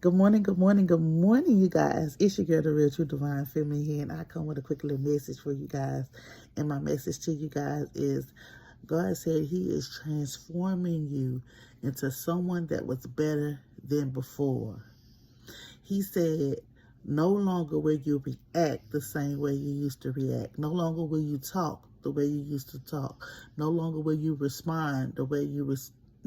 Good morning, good morning, you guys. It's your girl, the Real True Divine Feminine here, and I come with a quick little message for you guys. And my message to you guys is God said He is transforming you into someone that was better than before. He said, no longer will you react the same way you used to react. No longer will you talk the way you used to talk. No longer will you respond the way you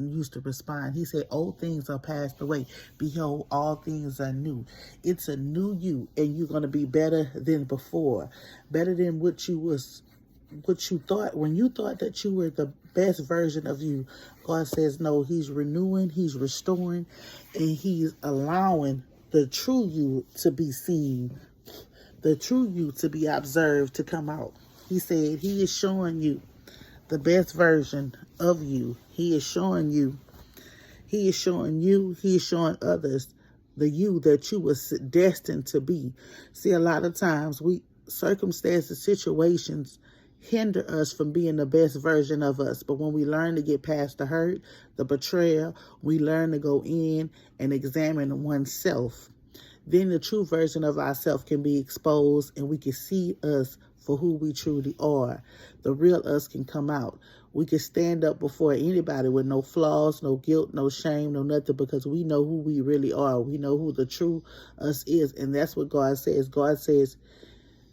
used to respond. He said, old things are passed away. Behold, all things are new. It's a new you, and you're going to be better than before. Better than what you thought. When you thought that you were the best version of you, God says, no, He's renewing, He's restoring, and He's allowing the true you to be seen, the true you to be observed, to come out. He said He is showing you the best version of you. He is showing you, He is showing others the you that you was destined to be. See, a lot of times circumstances, situations hinder us from being the best version of us. But when we learn to get past the hurt, the betrayal, we learn to go in and examine oneself. Then the true version of ourselves can be exposed, and we can see us for who we truly are. The real us can come out. We can stand up before anybody with no flaws, no guilt, no shame, no nothing, because we know who we really are. We know who the true us is, and that's what God says. God says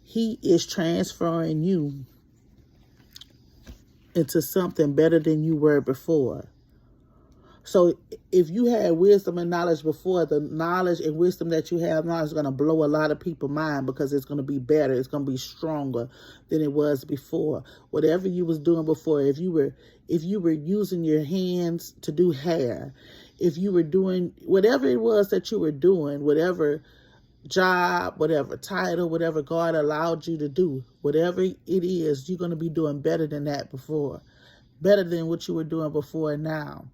He is transferring you into something better than you were before. So if you had wisdom and knowledge before, the knowledge and wisdom that you have now is going to blow a lot of people's mind, because it's going to be better. It's going to be stronger than it was before. Whatever you was doing before, if you were using your hands to do hair, if you were doing whatever it was that you were doing, whatever job, whatever title, whatever God allowed you to do, whatever it is, you're going to be doing better than that before, better than what you were doing before and now,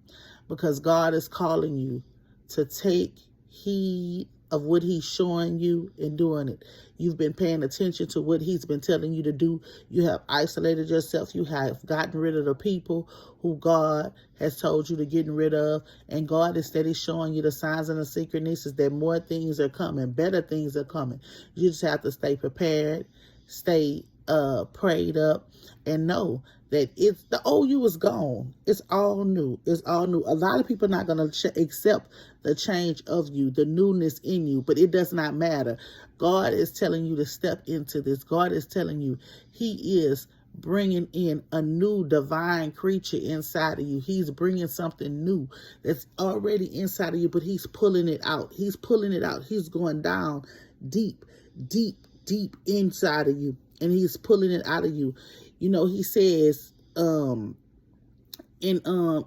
because God is calling you to take heed of what He's showing you and doing it. You've been paying attention to what He's been telling you to do. You have isolated yourself. You have gotten rid of the people who God has told you to get rid of. And God is steady showing you the signs and the synchronicities that more things are coming, better things are coming. You just have to stay prepared, stay prayed up, and know that it's the old you is gone. It's all new. It's all new. A lot of people are not going to accept the change of you, the newness in you, but it does not matter. God is telling you to step into this. God is telling you He is bringing in a new divine creature inside of you. He's bringing something new that's already inside of you, but He's pulling it out. He's pulling it out. He's going down deep, deep, deep inside of you, and He's pulling it out of you. You know, He says in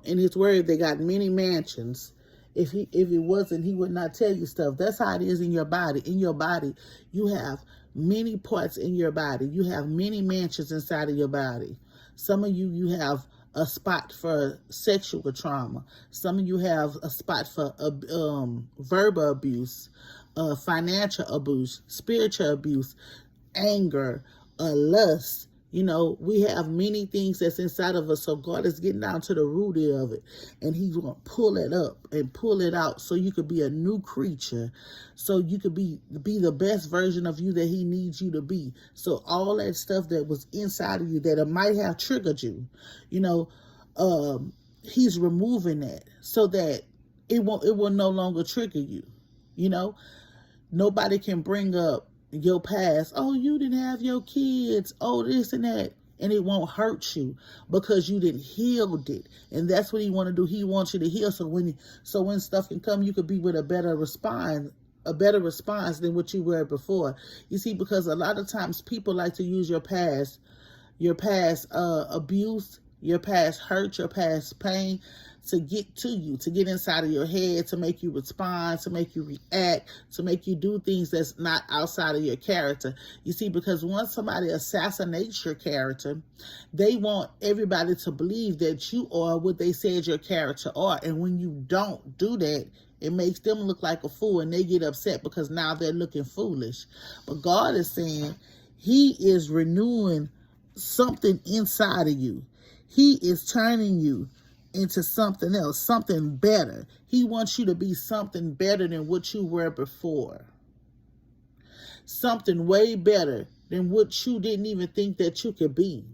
His word, they got many mansions. If it wasn't, He would not tell you stuff. That's how it is in your body. In your body, you have many parts in your body. You have many mansions inside of your body. Some of you have a spot for sexual trauma. Some of you have a spot for verbal abuse, financial abuse, spiritual abuse, anger, lust. You know, we have many things that's inside of us. So God is getting down to the root of it. And He's going to pull it up and pull it out so you could be a new creature. So you could be the best version of you that He needs you to be. So all that stuff that was inside of you that it might have triggered you, you know, He's removing that so that it will no longer trigger you. You know, nobody can bring up your past. Oh, you didn't have your kids. Oh, this and that. And it won't hurt you because you didn't heal it. And that's what He want to do. He wants you to heal. So when stuff can come, you could be with a better response than what you were before. You see, because a lot of times people like to use your past abuse, your past hurt, your past pain to get to you, to get inside of your head, to make you respond, to make you react, to make you do things that's not outside of your character. You see, because once somebody assassinates your character, they want everybody to believe that you are what they said your character are. And when you don't do that, it makes them look like a fool, and they get upset because now they're looking foolish. But God is saying He is renewing something inside of you. He is turning you into something else, something better. He wants you to be something better than what you were before. Something way better than what you didn't even think that you could be.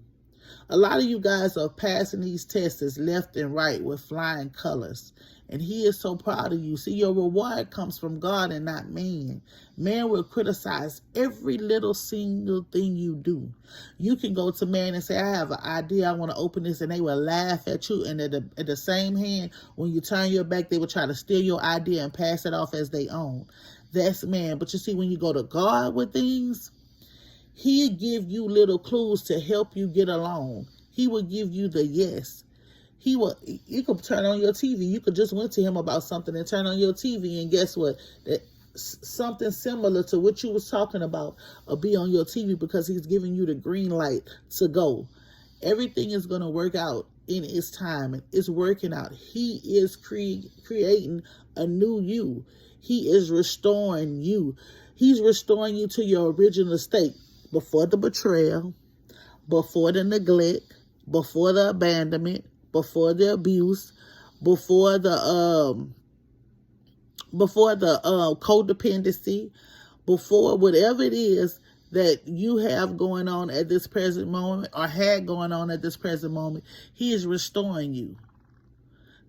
A lot of you guys are passing these tests left and right with flying colors. And he is so proud of you. See, your reward comes from God and not man. Man will criticize every little single thing you do. You can go to man and say, I have an idea, I want to open this, and they will laugh at you. And at the same hand, when you turn your back, they will try to steal your idea and pass it off as their own. That's man. But you see, when you go to God with things, he'll give you little clues to help you get along. He will give you the yes. You could turn on your TV. You could just went to him about something and turn on your TV, and guess what? That something similar to what you was talking about will be on your TV because he's giving you the green light to go. Everything is going to work out in its time, and it's working out. He is creating a new you. He is restoring you. He's restoring you to your original state before the betrayal, before the neglect, before the abandonment, before the abuse, before the codependency, before whatever it is that you have going on at this present moment or had going on at this present moment. He is restoring you.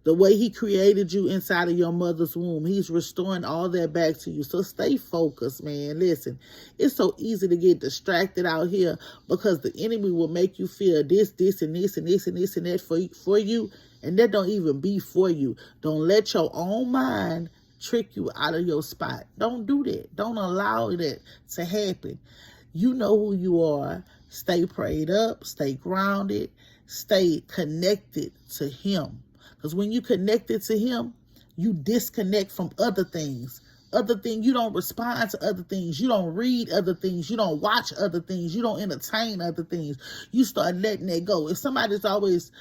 The way he created you inside of your mother's womb, he's restoring all that back to you. So stay focused, man. Listen, it's so easy to get distracted out here because the enemy will make you feel this, and this, and this, and this, and that for you. And that don't even be for you. Don't let your own mind trick you out of your spot. Don't do that. Don't allow that to happen. You know who you are. Stay prayed up. Stay grounded. Stay connected to him. Because when you connected to him, you disconnect from other things. You don't respond to other things. You don't read other things. You don't watch other things. You don't entertain other things. You start letting that go. If somebody's always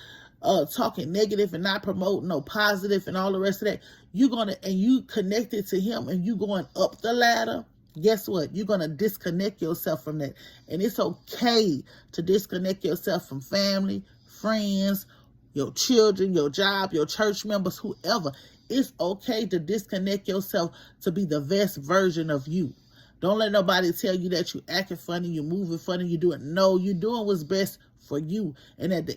talking negative and not promoting no positive and all the rest of that, you connected to him and you going up the ladder, guess what? You're going to disconnect yourself from that. And it's okay to disconnect yourself from family, friends, your children, your job, your church members, whoever. It's okay to disconnect yourself to be the best version of you. Don't let nobody tell you that you acting funny, you moving funny, you doing. No, you doing what's best for you. And at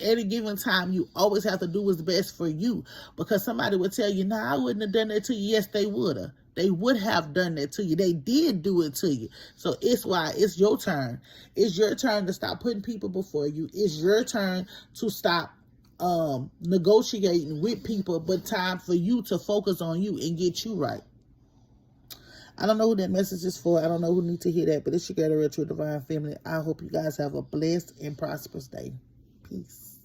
any given time, you always have to do what's best for you. Because somebody would tell you, nah, I wouldn't have done that to you. Yes, they would have. They would have done that to you. They did do it to you. So it's why it's your turn. It's your turn to stop putting people before you. It's your turn to stop negotiating with people, but time for you to focus on you and get you right. I don't know who that message is for. I don't know who needs to hear that, but it's your girl, the Real True Divine Family. I hope you guys have a blessed and prosperous day. Peace.